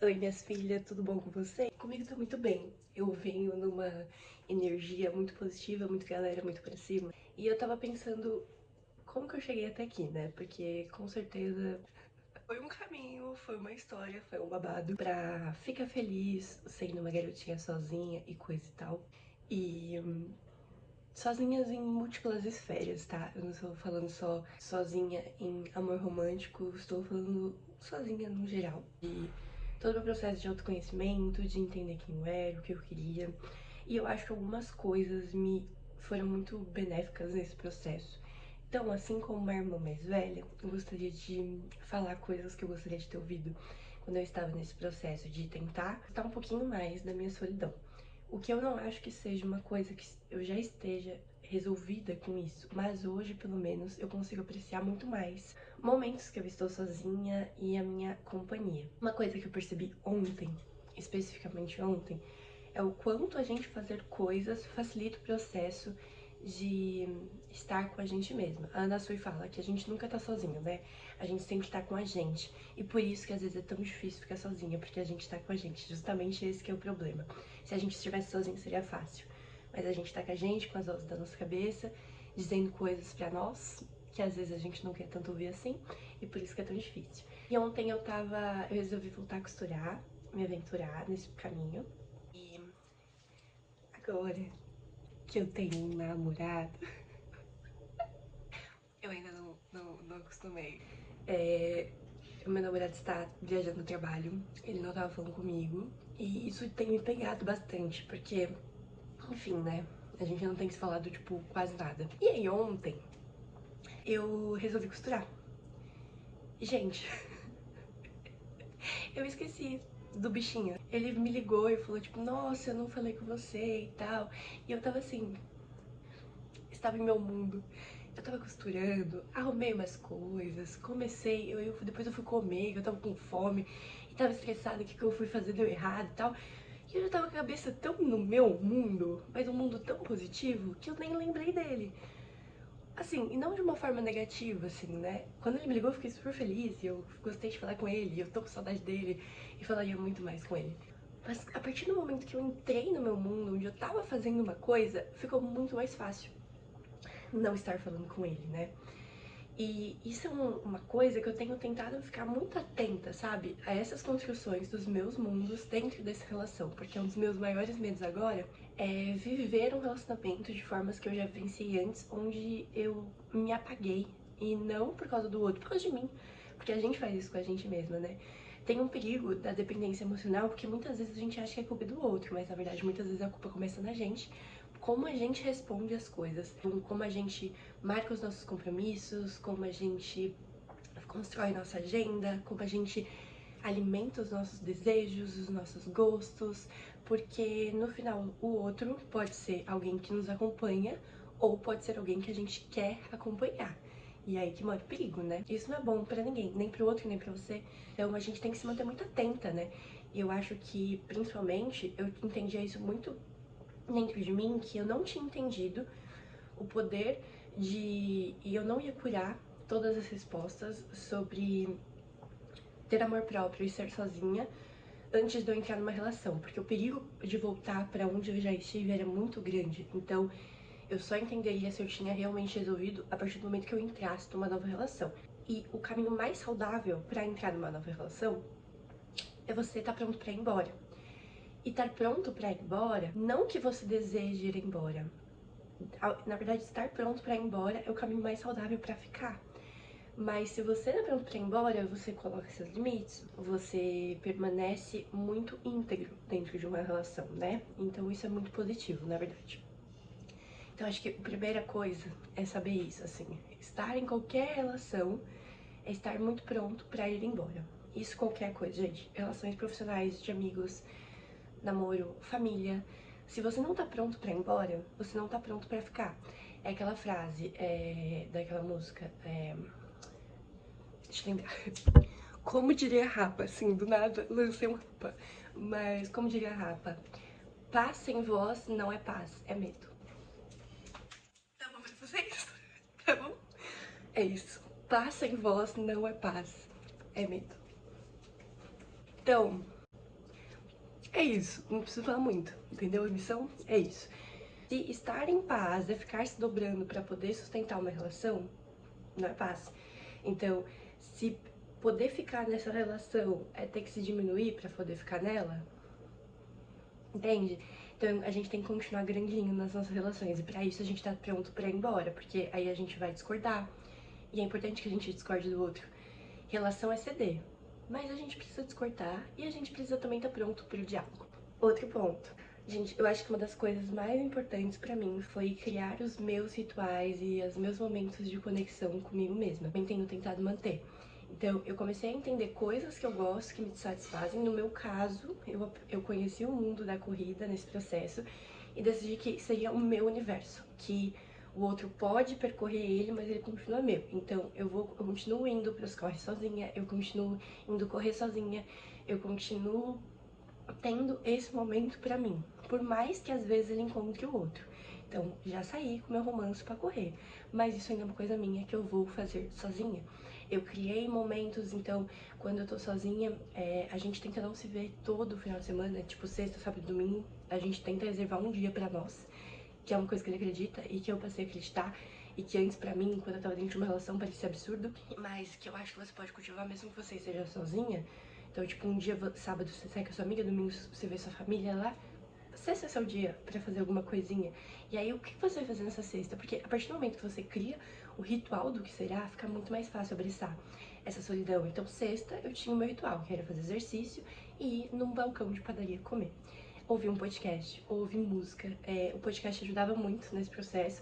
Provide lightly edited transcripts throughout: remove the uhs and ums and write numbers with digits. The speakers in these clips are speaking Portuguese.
Oi, minhas filhas, tudo bom com você? Comigo tá muito bem. Eu venho numa energia muito positiva, muito galera, muito pra cima. E eu tava pensando como que eu cheguei até aqui, né? Porque com certeza foi um caminho, foi uma história, foi um babado pra ficar feliz sendo uma garotinha sozinha e coisa e tal. E sozinhas em múltiplas esferas, tá? Eu não estou falando só sozinha em amor romântico, estou falando sozinha no geral. E todo o meu processo de autoconhecimento, de entender quem eu era, o que eu queria. E eu acho que algumas coisas me foram muito benéficas nesse processo. Então, assim como uma irmã mais velha, eu gostaria de falar coisas que eu gostaria de ter ouvido quando eu estava nesse processo de tentar estar um pouquinho mais da minha solidão. O que eu não acho que seja uma coisa que eu já esteja resolvida com isso, mas hoje, pelo menos, eu consigo apreciar muito mais momentos que eu estou sozinha e a minha companhia. Uma coisa que eu percebi ontem, especificamente ontem, é o quanto a gente fazer coisas facilita o processo de estar com a gente mesma. A Ana Sui fala que a gente nunca tá sozinho, né? A gente sempre tá com a gente. E por isso que às vezes é tão difícil ficar sozinha, porque a gente tá com a gente. Justamente esse que é o problema. Se a gente estivesse sozinho seria fácil. Mas a gente tá com a gente, com as vozes da nossa cabeça, dizendo coisas pra nós, que às vezes a gente não quer tanto ouvir assim, e por isso que é tão difícil. E ontem eu resolvi voltar a costurar, me aventurar nesse caminho. E agora que eu tenho um namorado, eu ainda não acostumei. O meu namorado está viajando no trabalho, ele não tava falando comigo, e isso tem me pegado bastante, porque, enfim, né, a gente não tem se falado, tipo, quase nada. E aí ontem, eu resolvi costurar. Gente, eu esqueci do bichinho. Ele me ligou e falou, tipo, nossa, eu não falei com você e tal. E eu tava assim, estava em meu mundo. Eu tava costurando, arrumei umas coisas, comecei, depois eu fui comer, eu tava com fome, e tava estressada, o que eu fui fazer deu errado e tal. E eu já tava com a cabeça tão no meu mundo, mas um mundo tão positivo, que eu nem lembrei dele. Assim, e não de uma forma negativa, assim, né? Quando ele me ligou, eu fiquei super feliz, e eu gostei de falar com ele, e eu tô com saudade dele, e falaria muito mais com ele. Mas a partir do momento que eu entrei no meu mundo, onde eu tava fazendo uma coisa, ficou muito mais fácil não estar falando com ele, né? E isso é uma coisa que eu tenho tentado ficar muito atenta, sabe? A essas construções dos meus mundos dentro dessa relação. Porque um dos meus maiores medos agora é viver um relacionamento de formas que eu já vivenciei antes, onde eu me apaguei. E não por causa do outro, por causa de mim. Porque a gente faz isso com a gente mesma, né? Tem um perigo da dependência emocional, porque muitas vezes a gente acha que é culpa do outro, mas na verdade muitas vezes a culpa começa na gente. Como a gente responde as coisas, como a gente marca os nossos compromissos, como a gente constrói nossa agenda, como a gente alimenta os nossos desejos, os nossos gostos, porque no final o outro pode ser alguém que nos acompanha ou pode ser alguém que a gente quer acompanhar. E é aí que mora o perigo, né? Isso não é bom pra ninguém, nem pro outro, nem pra você. Então a gente tem que se manter muito atenta, né? E eu acho que, principalmente, eu entendia isso muito dentro de mim, que eu não tinha entendido o poder de... E eu não ia curar todas as respostas sobre ter amor próprio e ser sozinha antes de eu entrar numa relação, porque o perigo de voltar pra onde eu já estive era muito grande. Então, eu só entenderia se eu tinha realmente resolvido a partir do momento que eu entrasse numa nova relação. E o caminho mais saudável pra entrar numa nova relação é você estar pronto pra ir embora. E estar pronto pra ir embora, não que você deseje ir embora. Na verdade, estar pronto pra ir embora é o caminho mais saudável pra ficar. Mas se você não é pronto pra ir embora, você coloca seus limites, você permanece muito íntegro dentro de uma relação, né? Então isso é muito positivo, na verdade. Então acho que a primeira coisa é saber isso, assim, estar em qualquer relação é estar muito pronto pra ir embora. Isso qualquer coisa, gente. Relações profissionais, de amigos, namoro, família. Se você não tá pronto pra ir embora, você não tá pronto pra ficar. É aquela frase daquela música, deixa eu lembrar. Como diria a Rapa, assim, do nada lancei um Rapa. Mas como diria a Rapa, paz sem voz não é paz, é medo. Tá bom pra vocês? Tá bom? É isso. Paz sem voz não é paz, é medo. Então, É isso, não preciso falar muito, entendeu? A missão é isso. Se estar em paz é ficar se dobrando pra poder sustentar uma relação, não é paz. Então, se poder ficar nessa relação é ter que se diminuir pra poder ficar nela, entende? Então, a gente tem que continuar grandinho nas nossas relações. E pra isso a gente tá pronto pra ir embora, porque aí a gente vai discordar. E é importante que a gente discorde do outro. Relação é ceder. Mas a gente precisa discordar e a gente precisa também estar pronto pro diálogo. Outro ponto. Gente, eu acho que uma das coisas mais importantes pra mim foi criar os meus rituais e os meus momentos de conexão comigo mesma. Eu tenho tentado manter. Então, eu comecei a entender coisas que eu gosto, que me satisfazem. No meu caso, eu conheci o mundo da corrida nesse processo e decidi que seria o meu universo, que o outro pode percorrer ele, mas ele continua meu. Então, eu continuo indo pros corres sozinha, eu continuo indo correr sozinha, eu continuo tendo esse momento pra mim, por mais que às vezes ele encontre o outro. Então, já saí com meu romance pra correr, mas isso ainda é uma coisa minha que eu vou fazer sozinha. Eu criei momentos, então, quando eu tô sozinha, a gente tenta não se ver todo final de semana, tipo sexta, sábado e domingo, a gente tenta reservar um dia pra nós, que é uma coisa que ele acredita e que eu passei a acreditar, e que antes pra mim, quando eu tava dentro de uma relação, parecia absurdo, mas que eu acho que você pode cultivar mesmo que você esteja sozinha. Então, tipo, um dia, sábado, você sai com a sua amiga, domingo você vê sua família lá. Sexta é seu dia pra fazer alguma coisinha. E aí, o que você vai fazer nessa sexta? Porque a partir do momento que você cria o ritual do que será, fica muito mais fácil abraçar essa solidão. Então, sexta, eu tinha o meu ritual, que era fazer exercício e ir num balcão de padaria comer. Ouvir um podcast, ouvir música. O podcast ajudava muito nesse processo.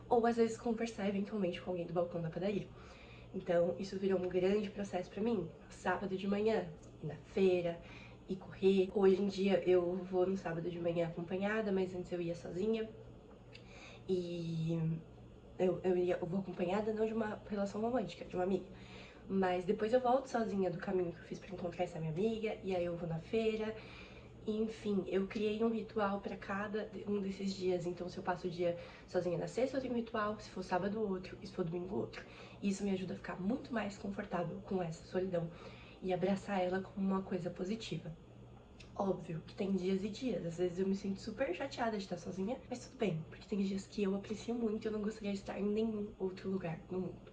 Ou, às vezes, conversar eventualmente com alguém do balcão da padaria. Então, isso virou um grande processo pra mim. Sábado de manhã, ir na feira e correr. Hoje em dia eu vou no sábado de manhã acompanhada, mas antes eu ia sozinha. E eu vou acompanhada não de uma relação romântica, de uma amiga. Mas depois eu volto sozinha do caminho que eu fiz pra encontrar essa minha amiga, e aí eu vou na feira. Enfim, eu criei um ritual pra cada um desses dias. Então, se eu passo o dia sozinha na sexta, eu tenho um ritual. Se for sábado, outro. E se for domingo, outro. E isso me ajuda a ficar muito mais confortável com essa solidão e abraçar ela como uma coisa positiva. Óbvio que tem dias e dias. Às vezes eu me sinto super chateada de estar sozinha, mas tudo bem, porque tem dias que eu aprecio muito e eu não gostaria de estar em nenhum outro lugar no mundo.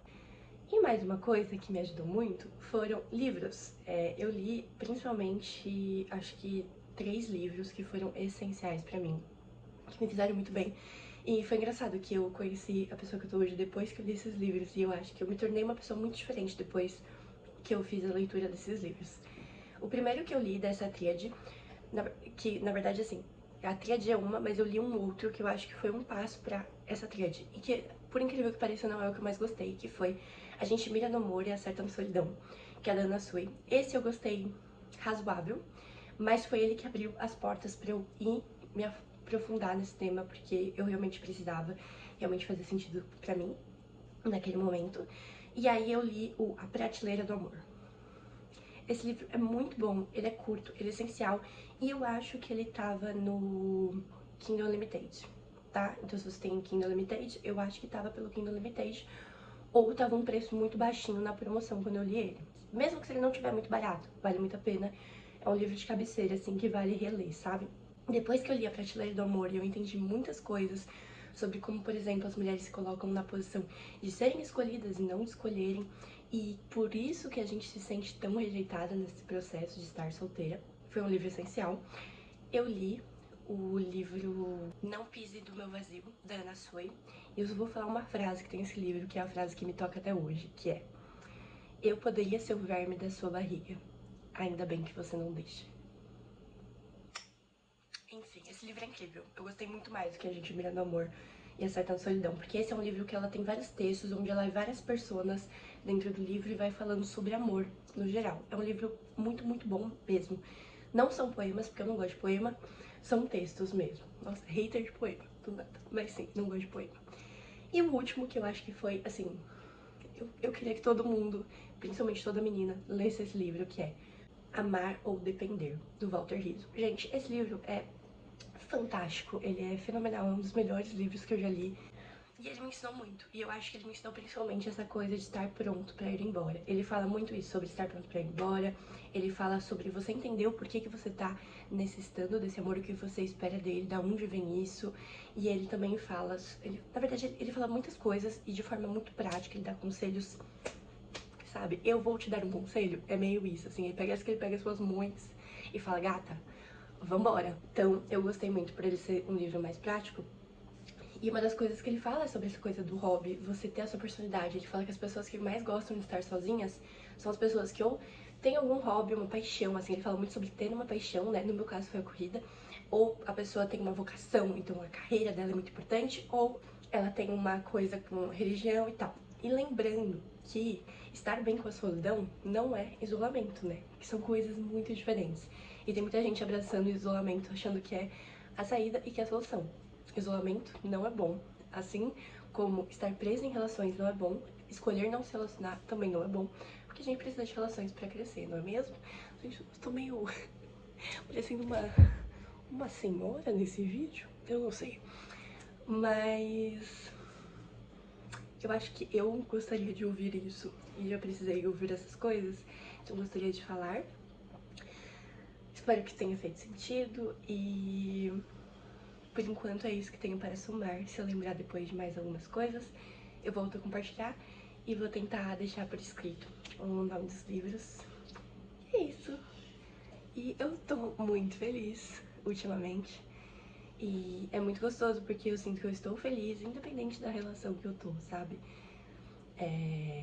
E mais uma coisa que me ajudou muito foram livros. Eu li principalmente, acho que 3 livros que foram essenciais pra mim, que me fizeram muito bem. E foi engraçado que eu conheci a pessoa que eu tô hoje depois que eu li esses livros, e eu acho que eu me tornei uma pessoa muito diferente depois que eu fiz a leitura desses livros. O primeiro que eu li dessa tríade, que na verdade assim, a tríade é uma, mas eu li um outro que eu acho que foi um passo pra essa tríade, e que, por incrível que pareça, não é o que eu mais gostei, que foi A Gente Mira no Amor e Acerta na Solidão, que é da Anna Sui. Esse eu gostei razoável, mas foi ele que abriu as portas pra eu ir me aprofundar nesse tema, porque eu realmente precisava, realmente fazia sentido pra mim naquele momento. E aí eu li A Prateleira do Amor. Esse livro é muito bom, ele é curto, ele é essencial, e eu acho que ele tava no Kindle Unlimited, tá? Então se você tem Kindle Unlimited, eu acho que tava pelo Kindle Unlimited, ou tava um preço muito baixinho na promoção quando eu li ele. Mesmo que ele não tiver muito barato, vale muito a pena. É um livro de cabeceira, assim, que vale reler, sabe? Depois que eu li A Prateleira do Amor, eu entendi muitas coisas sobre como, por exemplo, as mulheres se colocam na posição de serem escolhidas e não escolherem, e por isso que a gente se sente tão rejeitada nesse processo de estar solteira. Foi um livro essencial. Eu li o livro Não Pise do Meu Vazio, da Anna Sui, e eu só vou falar uma frase que tem nesse livro, que é a frase que me toca até hoje, que é: eu poderia ser o verme da sua barriga, ainda bem que você não deixa. Enfim, esse livro é incrível. Eu gostei muito mais do que A Gente Mira no Amor e Acerta na Solidão, porque esse é um livro que ela tem vários textos, onde ela é várias personas dentro do livro e vai falando sobre amor no geral. É um livro muito, muito bom mesmo. Não são poemas, porque eu não gosto de poema, são textos mesmo. Nossa, hater de poema, do nada. Mas sim, não gosto de poema. E o último, que eu acho que foi, assim, eu queria que todo mundo, principalmente toda menina, lesse esse livro, que é Amar ou Depender, do Walter Rizzo. Gente, esse livro é fantástico, ele é fenomenal, é um dos melhores livros que eu já li. E ele me ensinou muito. E eu acho que ele me ensinou principalmente essa coisa de estar pronto pra ir embora. Ele fala muito isso, sobre estar pronto pra ir embora. Ele fala sobre você entender o porquê que você tá necessitando desse amor, o que você espera dele, da onde vem isso. E ele também fala... na verdade, ele fala muitas coisas e de forma muito prática. Ele dá conselhos, sabe? Eu vou te dar um conselho. É meio isso, assim. Parece que ele pega as suas mãos e fala, gata, vambora. Então, eu gostei muito por ele ser um livro mais prático. E uma das coisas que ele fala é sobre essa coisa do hobby, você ter a sua personalidade. Ele fala que as pessoas que mais gostam de estar sozinhas são as pessoas que ou têm algum hobby, uma paixão, assim, ele fala muito sobre ter uma paixão, né, no meu caso foi a corrida, ou a pessoa tem uma vocação, então a carreira dela é muito importante, ou ela tem uma coisa com religião e tal. E lembrando que estar bem com a solidão não é isolamento, né, que são coisas muito diferentes. E tem muita gente abraçando o isolamento, achando que é a saída e que é a solução. Isolamento não é bom, assim como estar preso em relações não é bom, escolher não se relacionar também não é bom, porque a gente precisa de relações pra crescer, não é mesmo? Gente, eu tô meio parecendo uma senhora nesse vídeo, eu não sei, mas eu acho que eu gostaria de ouvir isso e eu precisei ouvir essas coisas, então eu gostaria de falar. Espero que tenha feito sentido e por enquanto é isso que tenho para somar. Se eu lembrar depois de mais algumas coisas, eu volto a compartilhar e vou tentar deixar por escrito o nome dos livros. E é isso. E eu tô muito feliz ultimamente. E é muito gostoso porque eu sinto que eu estou feliz, independente da relação que eu tô, sabe?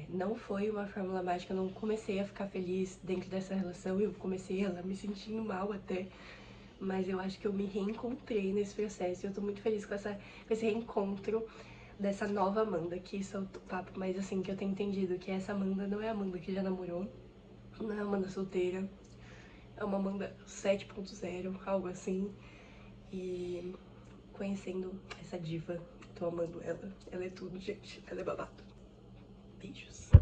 Não foi uma fórmula mágica, eu não comecei a ficar feliz dentro dessa relação, eu comecei ela me sentindo mal até. Mas eu acho que eu me reencontrei nesse processo e eu tô muito feliz com esse reencontro dessa nova Amanda, que isso é o papo mais assim que eu tenho entendido, que essa Amanda não é a Amanda que já namorou, não é a Amanda solteira, é uma Amanda 7.0, algo assim. E conhecendo essa diva, tô amando ela. Ela é tudo, gente. Ela é babado. Beijos.